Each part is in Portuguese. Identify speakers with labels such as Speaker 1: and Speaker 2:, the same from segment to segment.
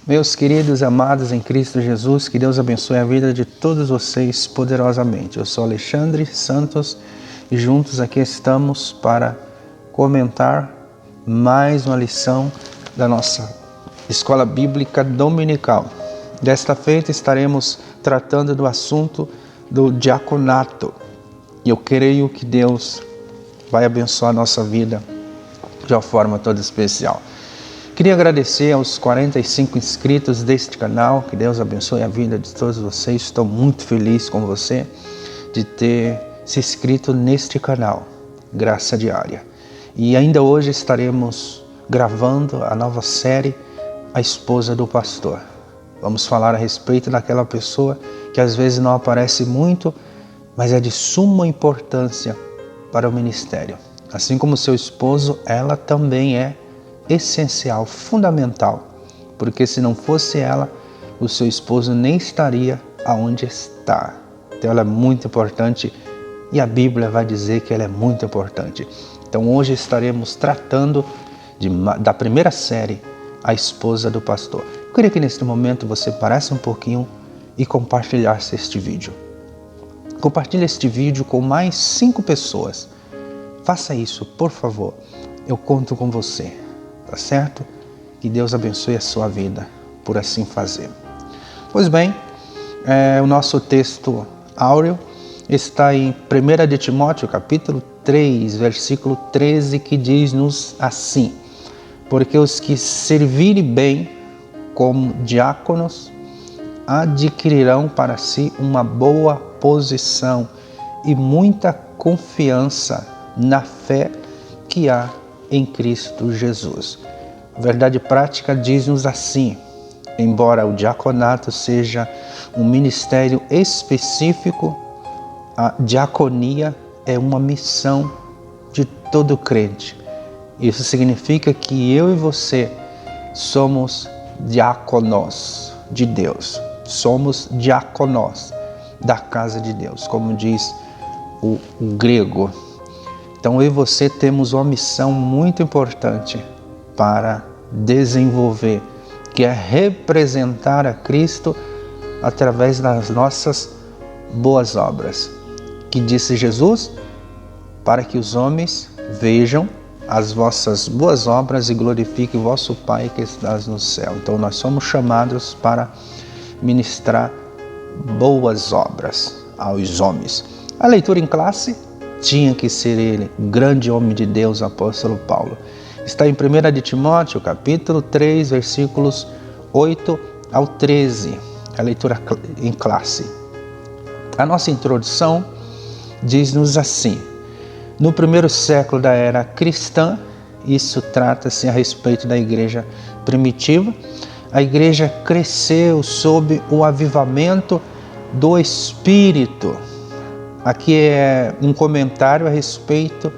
Speaker 1: Meus queridos amados em Cristo Jesus, que Deus abençoe a vida de todos vocês poderosamente. Eu sou Alexandre Santos e juntos aqui estamos para comentar mais uma lição da nossa Escola Bíblica Dominical. Desta feita estaremos tratando do assunto do diaconato. E eu creio que Deus vai abençoar a nossa vida de uma forma toda especial. Queria agradecer aos 45 inscritos deste canal, que Deus abençoe a vida de todos vocês. Estou muito feliz com você de ter se inscrito neste canal, Graça Diária. E ainda hoje estaremos gravando a nova série, A Esposa do Pastor. Vamos falar a respeito daquela pessoa que às vezes não aparece muito, mas é de suma importância para o ministério. Assim como seu esposo, ela também é essencial, fundamental, porque se não fosse ela, o seu esposo nem estaria aonde está. Então ela é muito importante e a Bíblia vai dizer que ela é muito importante. Então hoje estaremos tratando da primeira série, A Esposa do Pastor. Eu queria que neste momento você parasse um pouquinho e compartilhasse este vídeo. Compartilhe este vídeo com mais 5 pessoas. Faça isso, por favor. Eu conto com você. Tá certo? Que Deus abençoe a sua vida por assim fazer. Pois bem, o nosso texto áureo está em 1 de Timóteo, capítulo 3, versículo 13, que diz-nos assim: porque os que servirem bem como diáconos adquirirão para si uma boa posição e muita confiança na fé que há em Cristo Jesus. A verdade prática diz-nos assim: embora o diaconato seja um ministério específico, a diaconia é uma missão de todo crente. Isso significa que eu e você somos diáconos de Deus. Somos diáconos da casa de Deus, como diz o grego. Então eu e você temos uma missão muito importante para desenvolver, que é representar a Cristo através das nossas boas obras. Que disse Jesus? Para que os homens vejam as vossas boas obras e glorifiquem o vosso Pai que estás no céu. Então nós somos chamados para ministrar boas obras aos homens. A leitura em classe tinha que ser ele, grande homem de Deus, apóstolo Paulo. Está em 1 de Timóteo, capítulo 3, versículos 8 ao 13. A leitura em classe. A nossa introdução diz-nos assim: no primeiro século da era cristã, isso trata-se a respeito da igreja primitiva, a igreja cresceu sob o avivamento do Espírito. Aqui é um comentário a respeito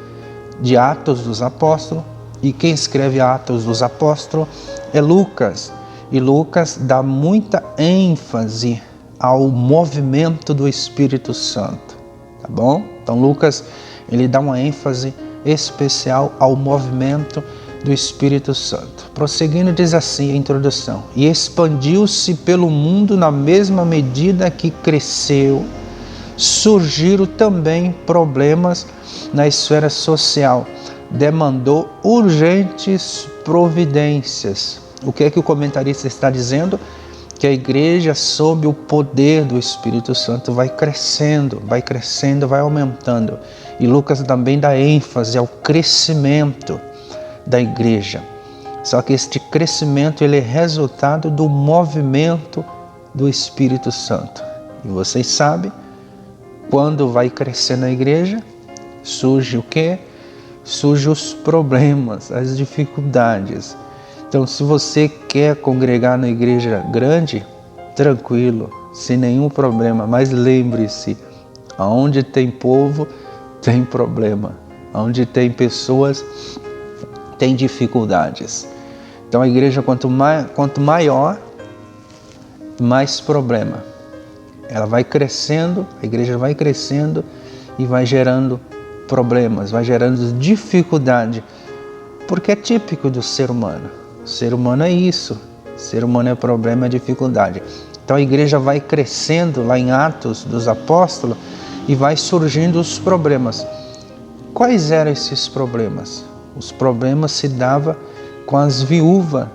Speaker 1: de Atos dos Apóstolos, e quem escreve Atos dos Apóstolos é Lucas. E Lucas dá muita ênfase ao movimento do Espírito Santo, tá bom? Então Lucas, ele dá uma ênfase especial ao movimento do Espírito Santo. Prosseguindo, diz assim a introdução: e expandiu-se pelo mundo na mesma medida que cresceu. Surgiram também problemas na esfera social, demandou urgentes providências. O que é que o comentarista está dizendo? Que a igreja, sob o poder do Espírito Santo, vai crescendo, vai aumentando. E Lucas também dá ênfase ao crescimento da igreja. Só que este crescimento ele é resultado do movimento do Espírito Santo. E vocês sabem, quando vai crescendo a igreja, surge o quê? Surgem os problemas, as dificuldades. Então, se você quer congregar na igreja grande, tranquilo, sem nenhum problema. Mas lembre-se, onde tem povo, tem problema. Onde tem pessoas, tem dificuldades. Então, a igreja, quanto maior, mais problema. Ela vai crescendo, a igreja vai crescendo e vai gerando problemas, vai gerando dificuldade, porque é típico do ser humano. O ser humano é isso, Ser humano é problema, é dificuldade. Então a igreja vai crescendo lá em Atos dos Apóstolos e vai surgindo os problemas. Quais eram esses problemas? Os problemas se davam com as viúvas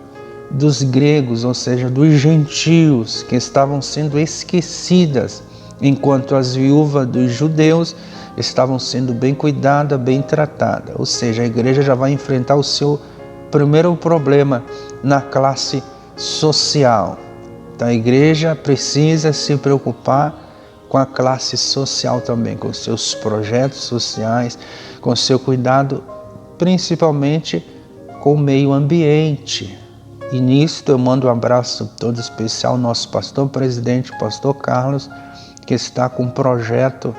Speaker 1: dos gregos, ou seja, dos gentios, que estavam sendo esquecidas, enquanto as viúvas dos judeus estavam sendo bem cuidadas, bem tratadas. Ou seja, a igreja já vai enfrentar o seu primeiro problema na classe social. Então a igreja precisa se preocupar com a classe social também, com seus projetos sociais, com seu cuidado, principalmente com o meio ambiente. E nisto eu mando um abraço todo especial ao nosso pastor presidente, pastor Carlos, que está com um projeto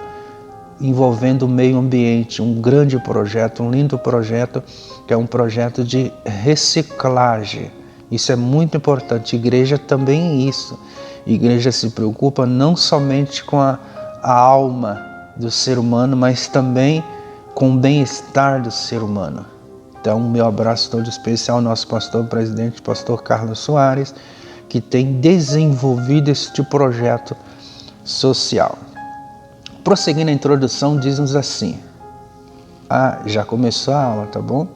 Speaker 1: envolvendo o meio ambiente, um grande projeto, um lindo projeto, que é um projeto de reciclagem. Isso é muito importante. A igreja também é isso. A igreja se preocupa não somente com a alma do ser humano, mas também com o bem-estar do ser humano. Então, meu abraço todo especial ao nosso pastor presidente, pastor Carlos Soares, que tem desenvolvido este projeto social. Prosseguindo a introdução, diz-nos assim. Já começou a aula, tá bom?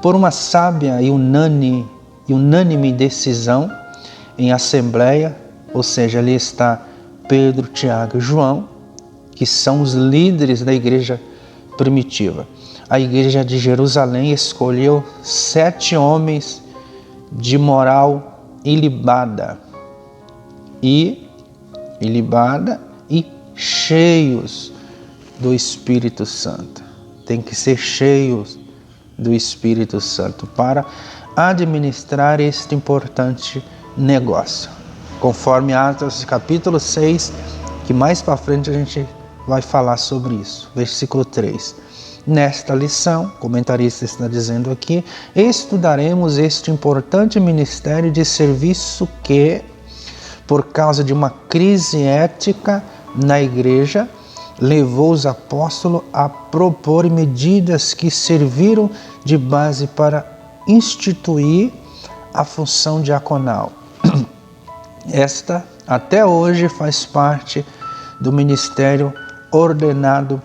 Speaker 1: Por uma sábia e unânime decisão em assembleia, ou seja, ali está Pedro, Tiago e João, que são os líderes da igreja primitiva. A igreja de Jerusalém escolheu 7 homens de moral ilibada e cheios do Espírito Santo. Tem que ser cheios do Espírito Santo para administrar este importante negócio. Conforme Atos capítulo 6, que mais para frente a gente vai falar sobre isso. Versículo 3. Nesta lição, o comentarista está dizendo aqui, estudaremos este importante ministério de serviço que, por causa de uma crise ética na igreja, levou os apóstolos a propor medidas que serviram de base para instituir a função diaconal. Esta, até hoje, faz parte do ministério ordenado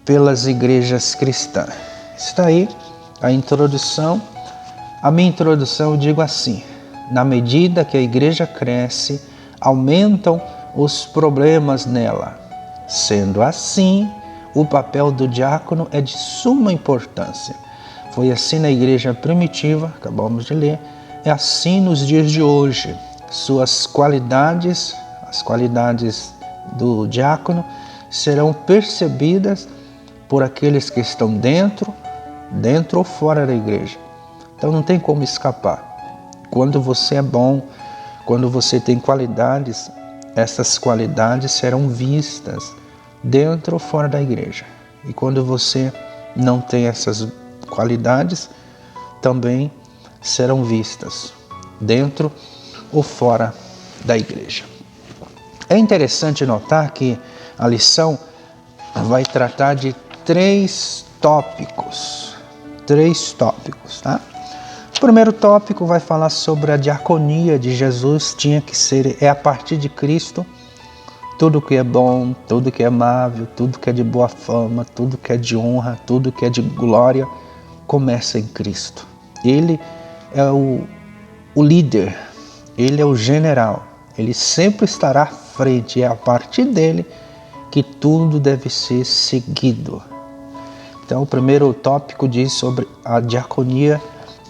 Speaker 1: pelas igrejas cristãs. Está aí a introdução. A minha introdução eu digo assim: na medida que a igreja cresce, aumentam os problemas nela. Sendo assim, o papel do diácono é de suma importância. Foi assim na igreja primitiva, acabamos de ler, é assim nos dias de hoje. Suas qualidades, as qualidades do diácono, serão percebidas por aqueles que estão dentro ou fora da igreja. Então não tem como escapar. Quando você é bom, quando você tem qualidades, essas qualidades serão vistas dentro ou fora da igreja. E quando você não tem essas qualidades, também serão vistas dentro ou fora da igreja. É interessante notar que a lição vai tratar de 3 tópicos, tá? O primeiro tópico vai falar sobre a diaconia de Jesus, é a partir de Cristo, tudo que é bom, tudo que é amável, tudo que é de boa fama, tudo que é de honra, tudo que é de glória, começa em Cristo. Ele é o líder, ele é o general, ele sempre estará à frente, é a partir dele que tudo deve ser seguido. Então, o primeiro tópico diz sobre a diaconia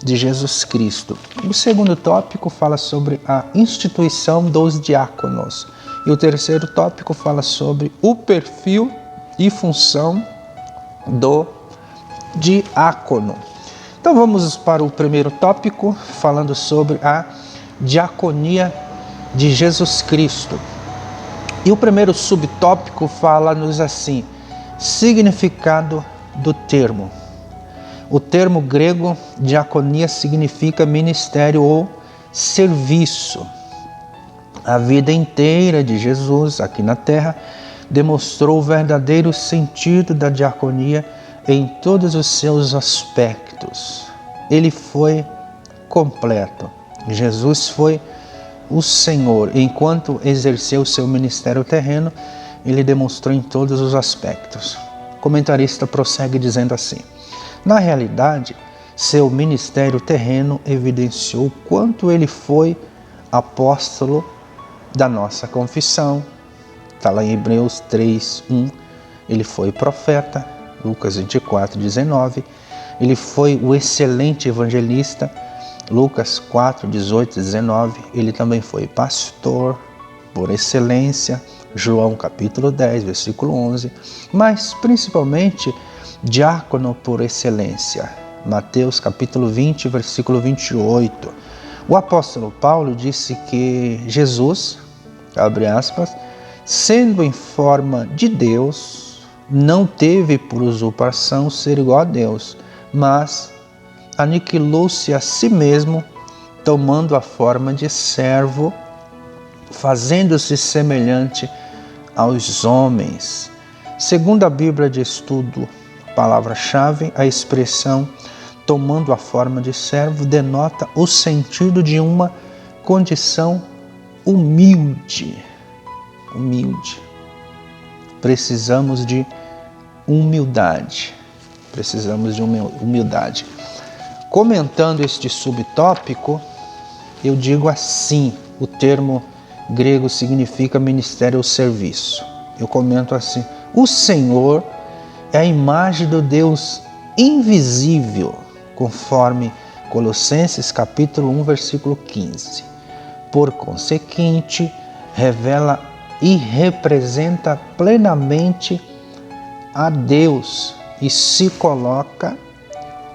Speaker 1: de Jesus Cristo. O segundo tópico fala sobre a instituição dos diáconos. E o terceiro tópico fala sobre o perfil e função do diácono. Então, vamos para o primeiro tópico, falando sobre a diaconia de Jesus Cristo. E o primeiro subtópico fala-nos assim: significado do termo. O termo grego diaconia significa ministério ou serviço. A vida inteira de Jesus aqui na terra demonstrou o verdadeiro sentido da diaconia em todos os seus aspectos. Ele foi completo. Jesus foi o Senhor, enquanto exerceu seu ministério terreno, ele demonstrou em todos os aspectos. O comentarista prossegue dizendo assim: na realidade, seu ministério terreno evidenciou quanto ele foi apóstolo da nossa confissão. Está lá em Hebreus 3:1. Ele foi profeta, Lucas 24:19. Ele foi o excelente evangelista, Lucas 4:18-19. Ele também foi pastor por excelência, João capítulo 10, versículo 11. Mas principalmente diácono por excelência, Mateus capítulo 20, versículo 28. O apóstolo Paulo disse que Jesus, abre aspas, sendo em forma de Deus, não teve por usurpação ser igual a Deus, mas aniquilou-se a si mesmo, tomando a forma de servo, fazendo-se semelhante aos homens. Segundo a Bíblia de Estudo, palavra-chave, a expressão tomando a forma de servo denota o sentido de uma condição humilde. Humilde. Precisamos de humildade. Precisamos de humildade. Comentando este subtópico, eu digo assim: o termo grego significa ministério ou serviço. Eu comento assim: o Senhor é a imagem do Deus invisível, conforme Colossenses capítulo 1, versículo 15. Por consequente, revela e representa plenamente a Deus e se coloca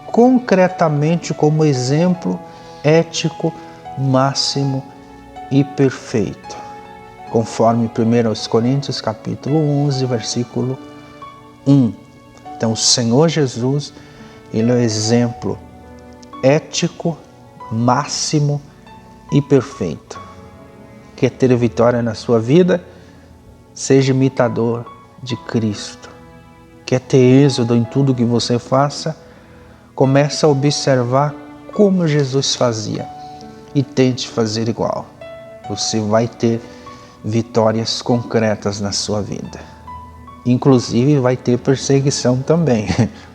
Speaker 1: concretamente como exemplo ético máximo e perfeito, conforme 1 Coríntios capítulo 11, versículo 1. Então, o Senhor Jesus, ele é o exemplo ético máximo e perfeito. Quer ter vitória na sua vida? Seja imitador de Cristo. Quer ter êxodo em tudo que você faça? Comece a observar como Jesus fazia e tente fazer igual. Você vai ter vitórias concretas na sua vida. Inclusive vai ter perseguição também,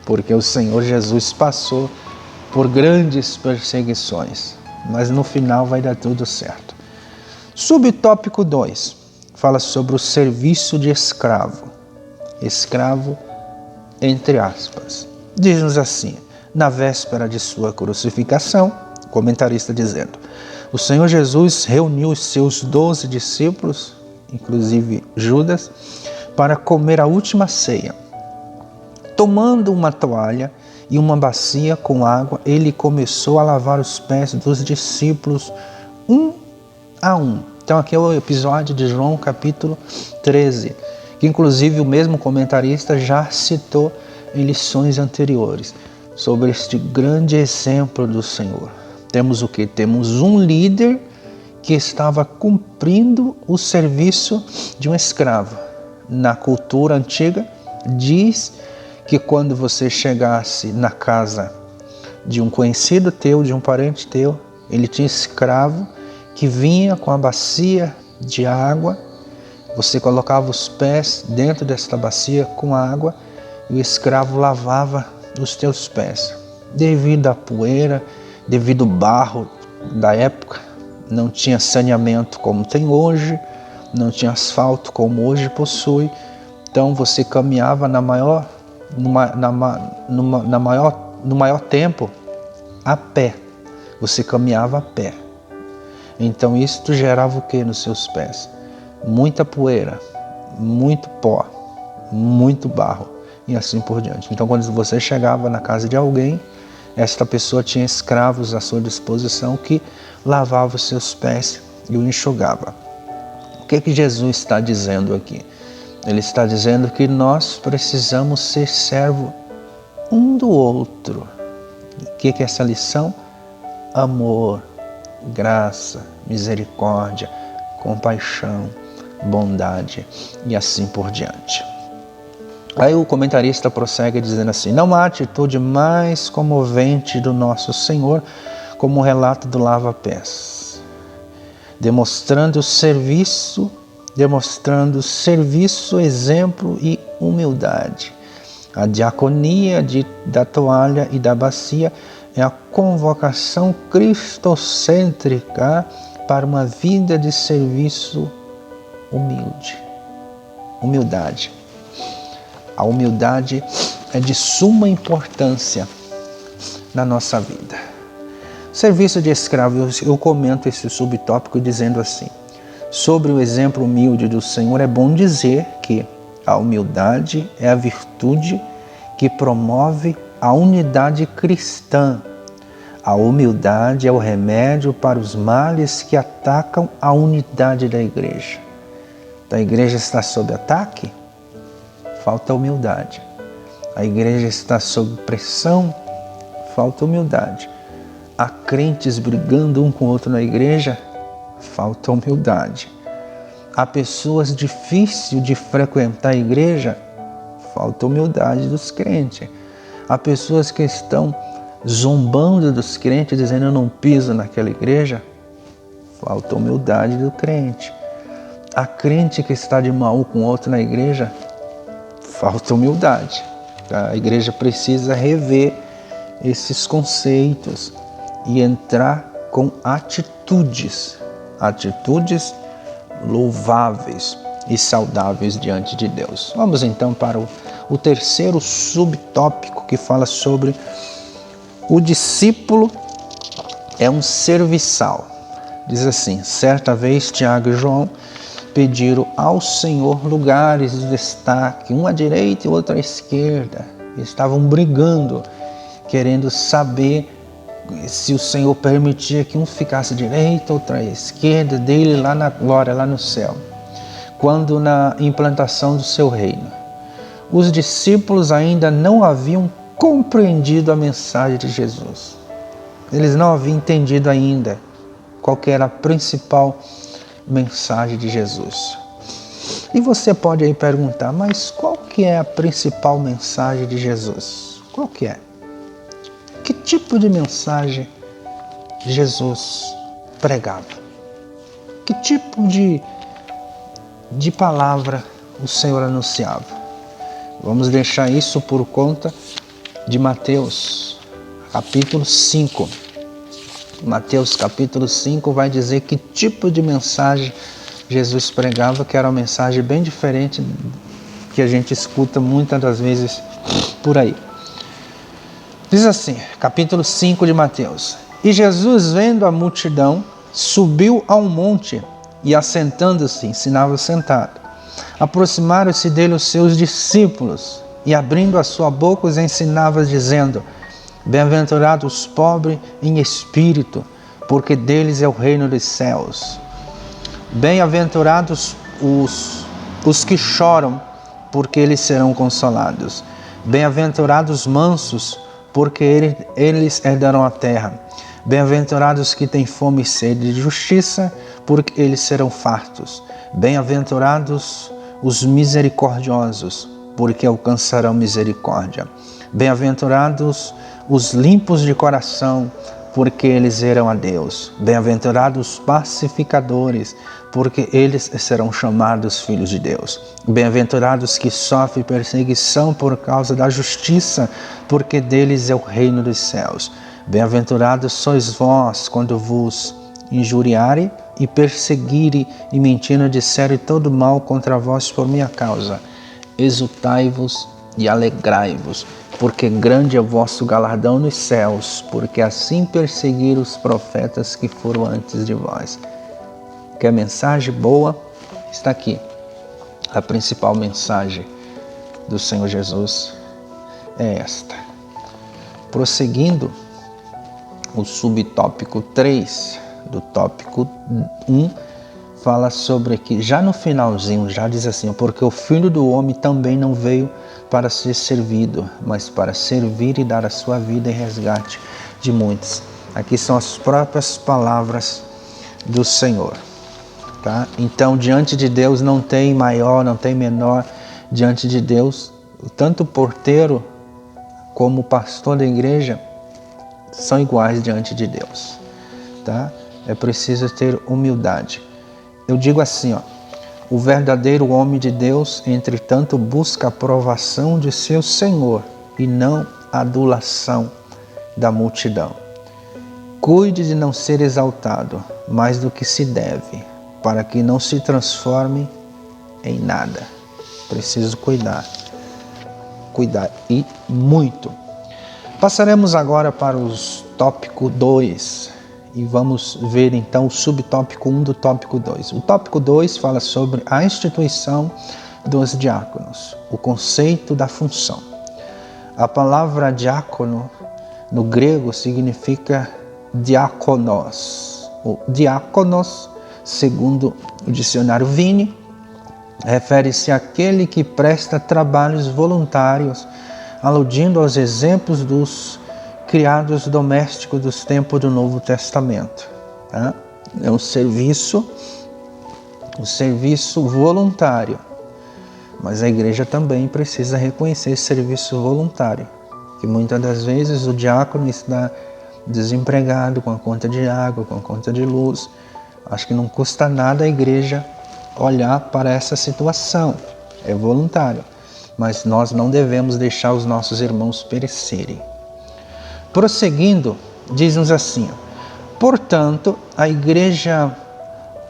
Speaker 1: porque o Senhor Jesus passou por grandes perseguições, mas no final vai dar tudo certo. Subtópico 2, fala sobre o serviço de escravo. Escravo, entre aspas. Diz-nos assim: na véspera de sua crucificação, comentarista dizendo, o Senhor Jesus reuniu os seus 12 discípulos, inclusive Judas, para comer a última ceia. Tomando uma toalha e uma bacia com água, ele começou a lavar os pés dos discípulos um a um. Então aqui é o episódio de João capítulo 13, que inclusive o mesmo comentarista já citou em lições anteriores, sobre este grande exemplo do Senhor. Temos o que? Temos um líder que estava cumprindo o serviço de um escravo. Na cultura antiga, diz que quando você chegasse na casa de um conhecido teu, de um parente teu, ele tinha escravo que vinha com a bacia de água, você colocava os pés dentro desta bacia com água e o escravo lavava os teus pés. Devido à poeira, devido ao barro da época, não tinha saneamento como tem hoje, não tinha asfalto como hoje possui, então você caminhava no maior tempo a pé, você caminhava a pé. Então isso gerava o que nos seus pés? Muita poeira, muito pó, muito barro e assim por diante. Então quando você chegava na casa de alguém, esta pessoa tinha escravos à sua disposição que lavavam os seus pés e o enxugava. O que Jesus está dizendo aqui? Ele está dizendo que nós precisamos ser servo um do outro. O que é essa lição? Amor, graça, misericórdia, compaixão, bondade e assim por diante. Aí o comentarista prossegue dizendo assim: não há atitude mais comovente do nosso Senhor como o relato do lava-pés. demonstrando serviço, exemplo e humildade. A diaconia da toalha e da bacia é a convocação cristocêntrica para uma vida de serviço humildade. A humildade é de suma importância na nossa vida. Serviço de escravo, eu comento esse subtópico dizendo assim: sobre o exemplo humilde do Senhor, é bom dizer que a humildade é a virtude que promove a unidade cristã. A humildade é o remédio para os males que atacam a unidade da igreja. A igreja está sob ataque? Falta humildade. A igreja está sob pressão? Falta humildade. Há crentes brigando um com o outro na igreja? Falta humildade. Há pessoas difíceis de frequentar a igreja? Falta humildade dos crentes. Há pessoas que estão zombando dos crentes, dizendo eu não piso naquela igreja? Falta humildade do crente. Há crente que está de mal com outro na igreja? Falta humildade. A igreja precisa rever esses conceitos e entrar com atitudes louváveis e saudáveis diante de Deus. Vamos então para o terceiro subtópico, que fala sobre o discípulo é um serviçal. Diz assim: certa vez Tiago e João pediram ao Senhor lugares de destaque, um à direita e outro à esquerda. Estavam brigando, querendo saber se o Senhor permitia que um ficasse à direita, outro à esquerda dele, lá na glória, lá no céu, quando na implantação do seu reino. Os discípulos ainda não haviam compreendido a mensagem de Jesus. Eles não haviam entendido ainda qual que era a principal mensagem de Jesus. E você pode aí perguntar, mas qual que é a principal mensagem de Jesus? Qual que é? Que tipo de mensagem Jesus pregava? Que tipo de palavra o Senhor anunciava? Vamos deixar isso por conta de Mateus, capítulo 5. Mateus, capítulo 5, vai dizer que tipo de mensagem Jesus pregava, que era uma mensagem bem diferente que a gente escuta muitas das vezes por aí. Diz assim, capítulo 5 de Mateus: E Jesus, vendo a multidão, subiu a um monte e, assentando-se, ensinava sentado. Aproximaram-se dele os seus discípulos e, abrindo a sua boca, os ensinava, dizendo: Bem-aventurados os pobres em espírito, porque deles é o reino dos céus. Bem-aventurados os que choram, porque eles serão consolados. Bem-aventurados os mansos, porque eles herdarão a terra. Bem-aventurados que têm fome e sede de justiça, porque eles serão fartos. Bem-aventurados os misericordiosos, porque alcançarão misericórdia. Bem-aventurados os limpos de coração, porque eles verão a Deus. Bem-aventurados os pacificadores, porque eles serão chamados filhos de Deus. Bem-aventurados que sofrem perseguição por causa da justiça, porque deles é o reino dos céus. Bem-aventurados sois vós, quando vos injuriarem e perseguirem e mentindo disserem todo mal contra vós por minha causa. Exultai-vos e alegrai-vos, porque grande é o vosso galardão nos céus, porque assim perseguiram os profetas que foram antes de vós. Que a mensagem boa está aqui. A principal mensagem do Senhor Jesus é esta. Prosseguindo, o subtópico 3 do tópico 1 fala sobre aqui, já no finalzinho, já diz assim: porque o Filho do Homem também não veio para ser servido, mas para servir e dar a sua vida em resgate de muitos. Aqui são as próprias palavras do Senhor. Tá? Então, diante de Deus não tem maior, não tem menor. Diante de Deus, tanto o porteiro como o pastor da igreja são iguais diante de Deus. Tá? é preciso ter humildade. Eu digo assim, o verdadeiro homem de Deus, entretanto, busca a aprovação de seu Senhor e não a adulação da multidão. Cuide de não ser exaltado mais do que se deve, para que não se transforme em nada. Preciso cuidar e muito. Passaremos agora para os tópico 2 e vamos ver então o subtópico 1 do tópico 2. O tópico 2 fala sobre a instituição dos diáconos, o conceito da função. A palavra diácono no grego significa diákonos. O diákonos, segundo o dicionário Vini, refere-se àquele que presta trabalhos voluntários, aludindo aos exemplos dos criados domésticos dos tempos do Novo Testamento. Tá? É um serviço voluntário, mas a igreja também precisa reconhecer esse serviço voluntário, que muitas das vezes o diácono está desempregado, com a conta de água, com a conta de luz. Acho que não custa nada a igreja olhar para essa situação, é voluntário, mas nós não devemos deixar os nossos irmãos perecerem. Prosseguindo, diz-nos assim: portanto, a igreja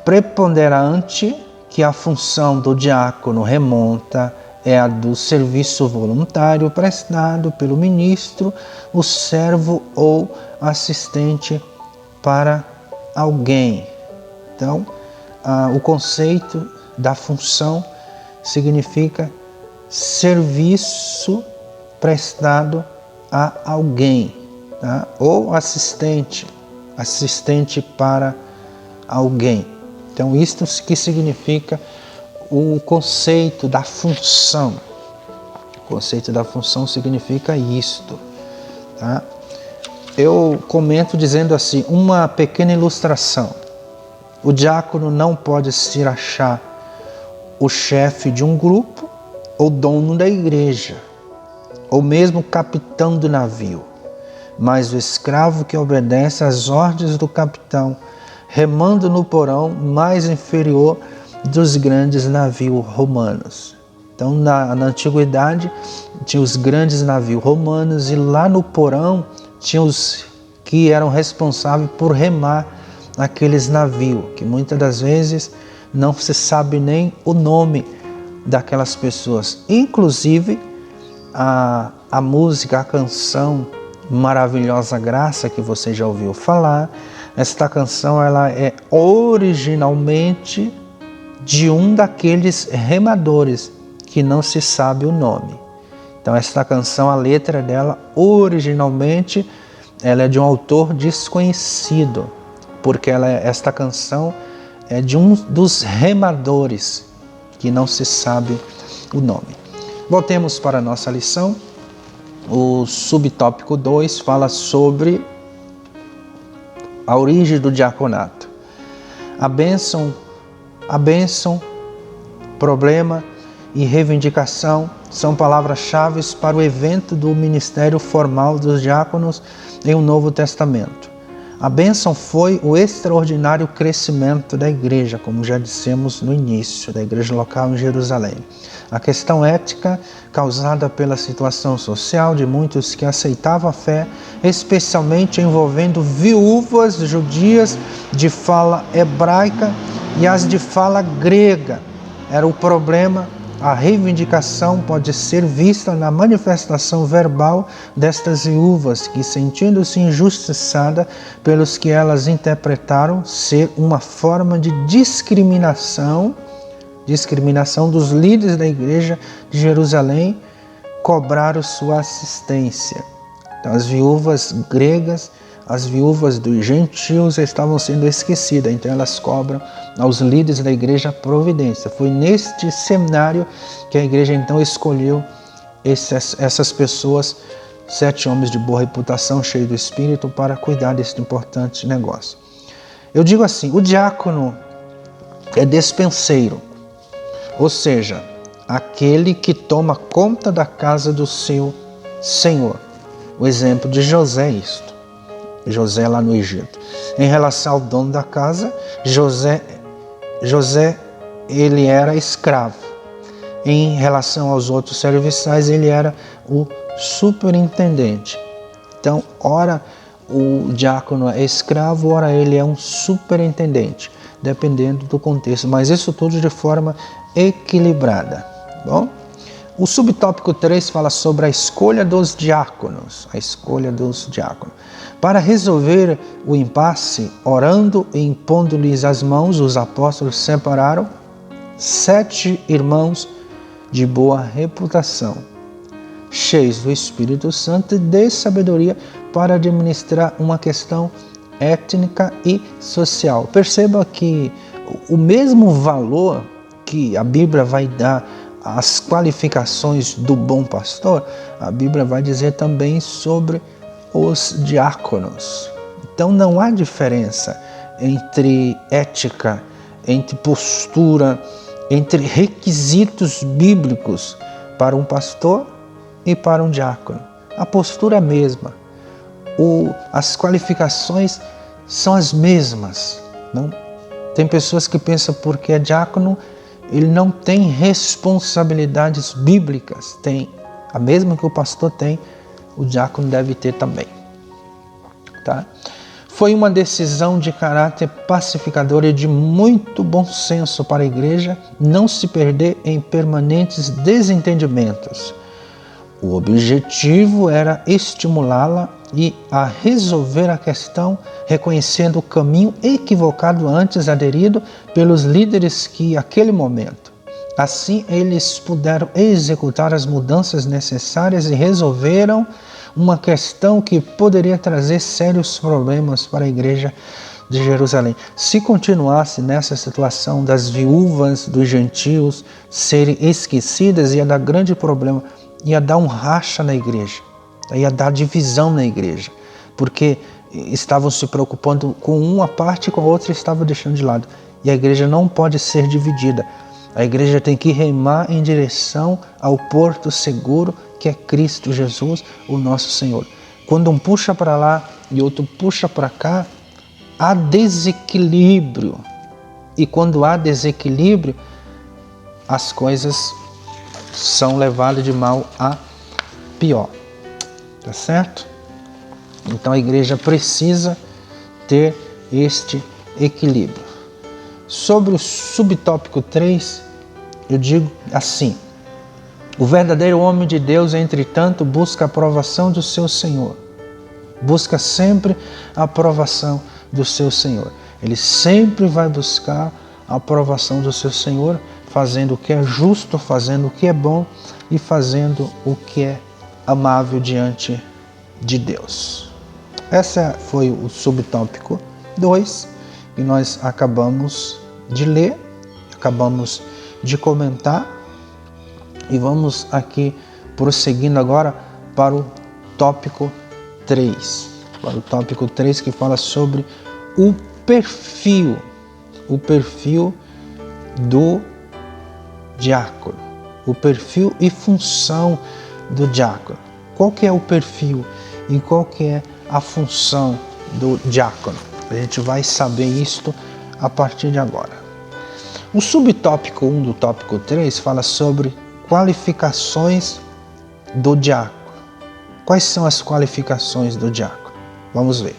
Speaker 1: preponderante que a função do diácono remonta é a do serviço voluntário prestado pelo ministro, o servo ou assistente para alguém. Então, o conceito da função significa serviço prestado a alguém, tá? Ou assistente para alguém. Então, isto que significa o conceito da função. O conceito da função significa isto, tá? Eu comento dizendo assim, uma pequena ilustração. O diácono não pode se achar o chefe de um grupo, ou dono da igreja, ou mesmo capitão do navio, mas o escravo que obedece às ordens do capitão, remando no porão mais inferior dos grandes navios romanos. Então, na antiguidade, tinha os grandes navios romanos e lá no porão tinha os que eram responsáveis por remar aqueles navios, que muitas das vezes não se sabe nem o nome daquelas pessoas. Inclusive, a música, a canção Maravilhosa Graça, que você já ouviu falar, esta canção ela é originalmente de um daqueles remadores, que não se sabe o nome. Então, esta canção, a letra dela, originalmente, ela é de um autor desconhecido, porque esta canção é de um dos remadores, que não se sabe o nome. Voltemos para a nossa lição. O subtópico 2 fala sobre a origem do diaconato. A bênção, problema e reivindicação são palavras-chave para o evento do ministério formal dos diáconos em um Novo Testamento. A bênção foi o extraordinário crescimento da igreja, como já dissemos no início, da igreja local em Jerusalém. A questão ética causada pela situação social de muitos que aceitavam a fé, especialmente envolvendo viúvas judias de fala hebraica e as de fala grega, era o problema. A reivindicação pode ser vista na manifestação verbal destas viúvas que, sentindo-se injustiçadas pelos que elas interpretaram ser uma forma de discriminação dos líderes da igreja de Jerusalém, cobraram sua assistência. Então, as viúvas gregas, as viúvas dos gentios estavam sendo esquecidas, então elas cobram aos líderes da igreja providência. Foi neste cenário que a igreja então escolheu essas pessoas, 7 homens de boa reputação, cheios do Espírito, para cuidar deste importante negócio. Eu digo assim, o diácono é despenseiro, ou seja, aquele que toma conta da casa do seu Senhor. O exemplo de José é isto. José lá no Egito. Em relação ao dono da casa, José ele era escravo. Em relação aos outros serviçais, ele era o superintendente. Então, ora o diácono é escravo, ora ele é um superintendente, dependendo do contexto. Mas isso tudo de forma equilibrada. Bom? O subtópico 3 fala sobre a escolha dos diáconos. A escolha dos diáconos. Para resolver o impasse, orando e impondo-lhes as mãos, os apóstolos separaram 7 irmãos de boa reputação, cheios do Espírito Santo e de sabedoria para administrar uma questão étnica e social. Perceba que o mesmo valor que a Bíblia vai dar às qualificações do bom pastor, a Bíblia vai dizer também sobre os diáconos. Então não há diferença entre ética, entre postura, entre requisitos bíblicos para um pastor e para um diácono. A postura é a mesma. As qualificações são as mesmas. Não? Tem pessoas que pensam porque é diácono, ele não tem responsabilidades bíblicas. Tem. A mesma que o pastor tem, o diácono deve ter também. Tá? Foi uma decisão de caráter pacificador e de muito bom senso para a igreja não se perder em permanentes desentendimentos. O objetivo era estimulá-la e a resolver a questão, reconhecendo o caminho equivocado antes aderido pelos líderes que, naquele momento. Assim, eles puderam executar as mudanças necessárias e resolveram uma questão que poderia trazer sérios problemas para a igreja de Jerusalém. Se continuasse nessa situação das viúvas dos gentios serem esquecidas, ia dar grande problema, ia dar um racha na igreja, ia dar divisão na igreja, porque estavam se preocupando com uma parte e com a outra estavam deixando de lado. E a igreja não pode ser dividida. A igreja tem que remar em direção ao porto seguro, que é Cristo Jesus, o nosso Senhor. Quando um puxa para lá e outro puxa para cá, há desequilíbrio. E quando há desequilíbrio, as coisas são levadas de mal a pior. Tá certo? Então a igreja precisa ter este equilíbrio. Sobre o subtópico 3, eu digo assim: o verdadeiro homem de Deus, entretanto, busca a aprovação do seu Senhor. Busca sempre a aprovação do seu Senhor. Ele sempre vai buscar a aprovação do seu Senhor, fazendo o que é justo, fazendo o que é bom e fazendo o que é amável diante de Deus. Esse foi o subtópico 2 que nós acabamos de ler, acabamos de comentar. E vamos aqui prosseguindo agora para o tópico 3. Para o tópico 3 que fala sobre o perfil do diácono. O perfil e função do diácono. Qual que é o perfil e qual que é a função do diácono? A gente vai saber isto a partir de agora. O subtópico 1 do tópico 3 fala sobre qualificações do diácono. Quais são as qualificações do diácono? Vamos ver.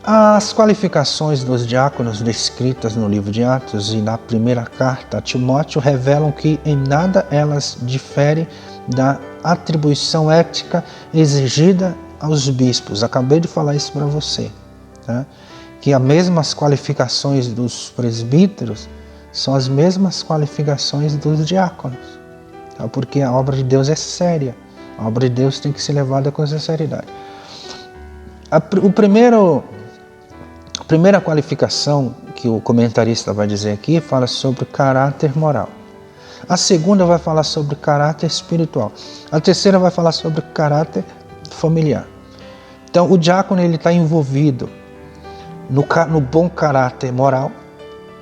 Speaker 1: As qualificações dos diáconos descritas no livro de Atos e na primeira carta a Timóteo revelam que em nada elas diferem da atribuição ética exigida aos bispos. Acabei de falar isso para você. Tá? Que as mesmas qualificações dos presbíteros são as mesmas qualificações dos diáconos. Porque a obra de Deus é séria. A obra de Deus tem que ser levada com sinceridade. A primeira qualificação que o comentarista vai dizer aqui fala sobre caráter moral. A segunda vai falar sobre caráter espiritual. A terceira vai falar sobre caráter familiar. Então o diácono está envolvido no bom caráter moral,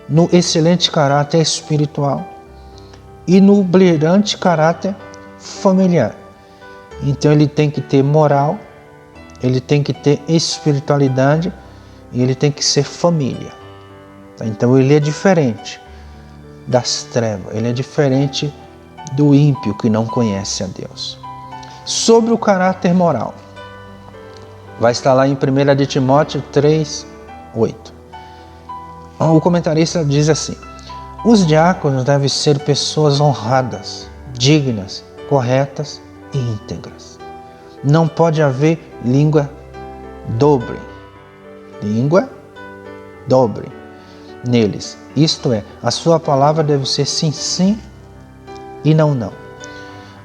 Speaker 1: no excelente caráter espiritual e no brilhante caráter familiar. Então ele tem que ter moral, ele tem que ter espiritualidade e ele tem que ser família. Então ele é diferente das trevas, ele é diferente do ímpio que não conhece a Deus. Sobre o caráter moral, vai estar lá em 1 de Timóteo 3:8. O comentarista diz assim: os diáconos devem ser pessoas honradas, dignas, corretas e íntegras. Não pode haver língua dobre neles. Isto é, a sua palavra deve ser sim, sim e não, não.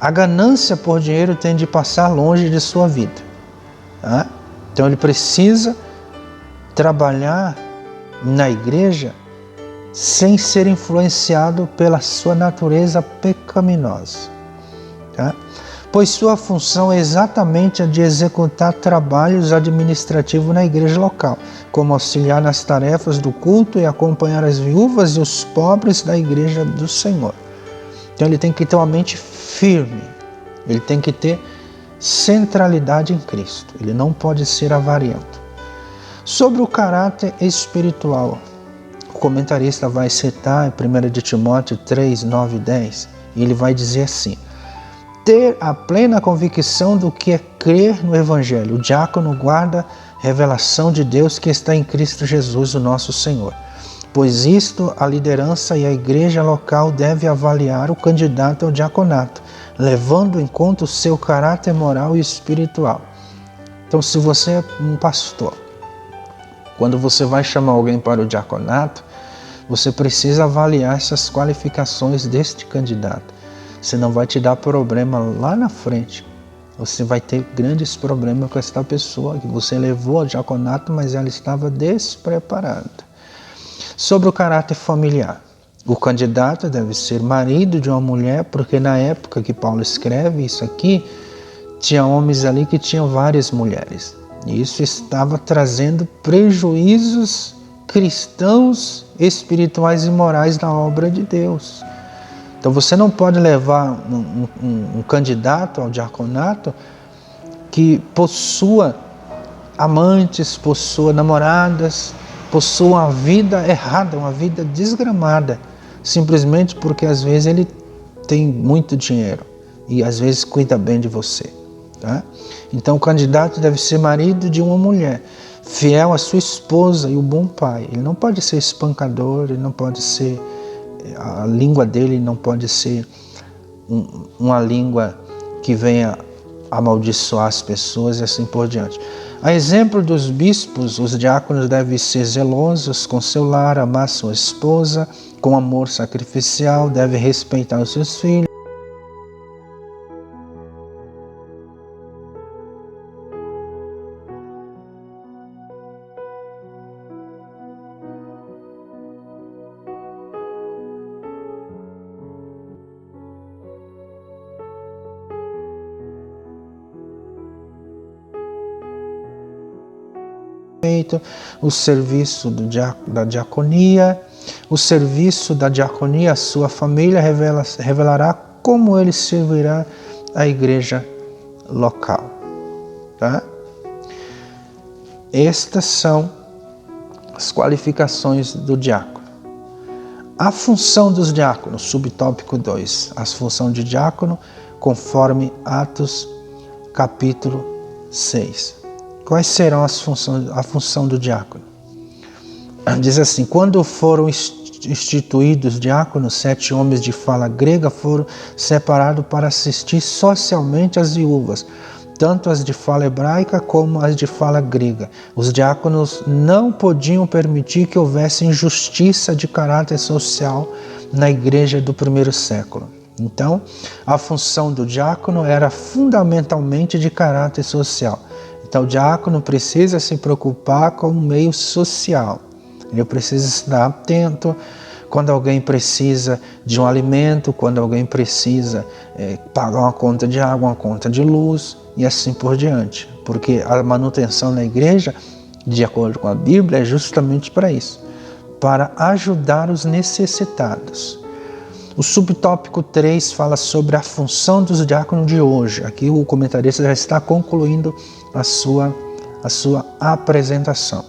Speaker 1: A ganância por dinheiro tem de passar longe de sua vida. Tá? Então ele precisa trabalhar na igreja sem ser influenciado pela sua natureza pecaminosa. Tá? Pois sua função é exatamente a de executar trabalhos administrativos na igreja local, como auxiliar nas tarefas do culto e acompanhar as viúvas e os pobres da igreja do Senhor. Então ele tem que ter uma mente firme, ele tem que ter centralidade em Cristo, ele não pode ser avarento. Sobre o caráter espiritual, o comentarista vai citar em 1 de Timóteo 3, 9 e 10, e ele vai dizer assim: ter a plena convicção do que é crer no Evangelho. O diácono guarda a revelação de Deus que está em Cristo Jesus, o nosso Senhor. Pois isto, a liderança e a igreja local deve avaliar o candidato ao diaconato, levando em conta o seu caráter moral e espiritual. Então, se você é um pastor, quando você vai chamar alguém para o diaconato, você precisa avaliar essas qualificações deste candidato. Senão vai te dar problema lá na frente. Você vai ter grandes problemas com esta pessoa que você levou ao diaconato, mas ela estava despreparada. Sobre o caráter familiar. O candidato deve ser marido de uma mulher, porque na época que Paulo escreve isso aqui, tinha homens ali que tinham várias mulheres. E isso estava trazendo prejuízos cristãos, espirituais e morais na obra de Deus. Então você não pode levar um candidato ao diaconato que possua amantes, possua namoradas, possua uma vida errada, uma vida desgramada, simplesmente porque às vezes ele tem muito dinheiro e às vezes cuida bem de você. Tá? Então o candidato deve ser marido de uma mulher, fiel à sua esposa e o bom pai. Ele não pode ser espancador, ele não pode ser... A língua dele não pode ser uma língua que venha amaldiçoar as pessoas e assim por diante. A exemplo dos bispos, os diáconos devem ser zelosos com seu lar, amar sua esposa com amor sacrificial, devem respeitar os seus filhos. O serviço da diaconia, o serviço da diaconia à sua família revelará como ele servirá a igreja local. Tá? Estas são as qualificações do diácono. A função dos diáconos, subtópico 2, a função de diácono conforme Atos capítulo 6. Quais serão a função do diácono? Diz assim: quando foram instituídos diáconos, 7 homens de fala grega foram separados para assistir socialmente às viúvas, tanto as de fala hebraica como as de fala grega. Os diáconos não podiam permitir que houvesse injustiça de caráter social na igreja do primeiro século. Então, a função do diácono era fundamentalmente de caráter social. Então, o diácono precisa se preocupar com o meio social. Ele precisa estar atento quando alguém precisa de um alimento, quando alguém precisa pagar uma conta de água, uma conta de luz e assim por diante. Porque a manutenção na igreja, de acordo com a Bíblia, é justamente para isso, para ajudar os necessitados. O subtópico 3 fala sobre a função dos diáconos de hoje. Aqui o comentarista já está concluindo a sua apresentação.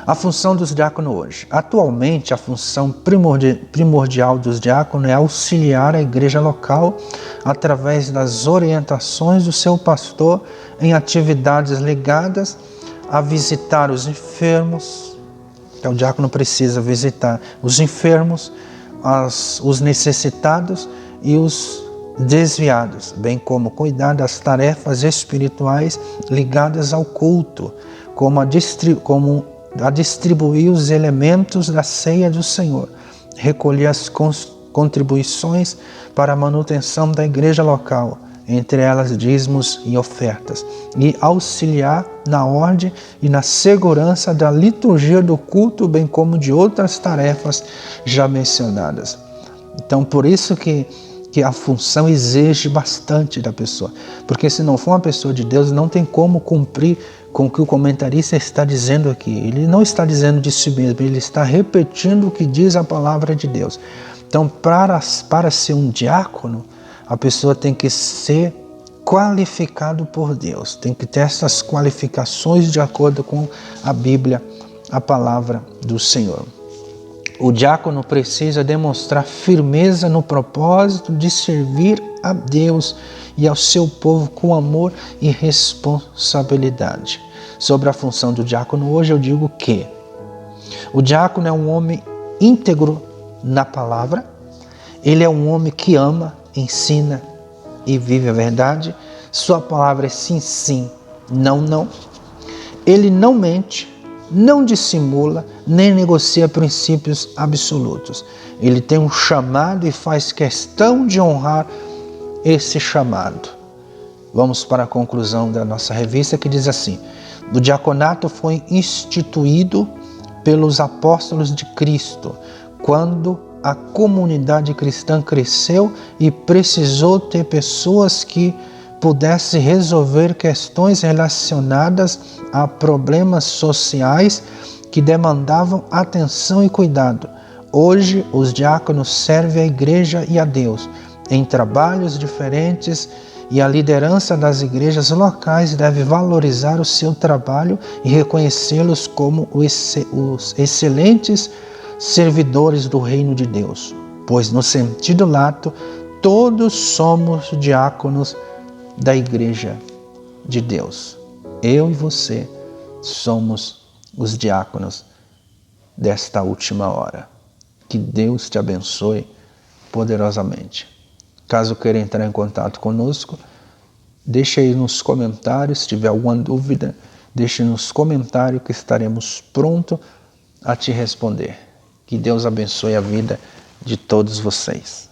Speaker 1: A função dos diáconos hoje. Atualmente, a função primordial dos diáconos é auxiliar a igreja local através das orientações do seu pastor em atividades ligadas a visitar os enfermos. Então, o diácono precisa visitar os enfermos, os necessitados e os desviados, bem como cuidar das tarefas espirituais ligadas ao culto, como a distribuir os elementos da ceia do Senhor, recolher as contribuições para a manutenção da igreja local, entre elas dízimos e ofertas, e auxiliar na ordem e na segurança da liturgia do culto, bem como de outras tarefas já mencionadas. Então, por isso que a função exige bastante da pessoa, porque se não for uma pessoa de Deus, não tem como cumprir com o que o comentarista está dizendo aqui. Ele não está dizendo de si mesmo, ele está repetindo o que diz a palavra de Deus. Então, para ser um diácono, a pessoa tem que ser qualificado por Deus, tem que ter essas qualificações de acordo com a Bíblia, a palavra do Senhor. O diácono precisa demonstrar firmeza no propósito de servir a Deus e ao seu povo com amor e responsabilidade. Sobre a função do diácono hoje, eu digo que o diácono é um homem íntegro na palavra, ele é um homem que ama, ensina e vive a verdade. Sua palavra é sim, sim, não, não. Ele não mente, não dissimula, nem negocia princípios absolutos. Ele tem um chamado e faz questão de honrar esse chamado. Vamos para a conclusão da nossa revista, que diz assim: o diaconato foi instituído pelos apóstolos de Cristo, quando a comunidade cristã cresceu e precisou ter pessoas que pudessem resolver questões relacionadas a problemas sociais que demandavam atenção e cuidado. Hoje, os diáconos servem à igreja e a Deus em trabalhos diferentes, e a liderança das igrejas locais deve valorizar o seu trabalho e reconhecê-los como os excelentes servidores do reino de Deus, pois no sentido lato, todos somos diáconos da igreja de Deus. Eu e você somos os diáconos desta última hora. Que Deus te abençoe poderosamente. Caso queira entrar em contato conosco, deixe aí nos comentários. Se tiver alguma dúvida, deixe nos comentários que estaremos prontos a te responder. Que Deus abençoe a vida de todos vocês.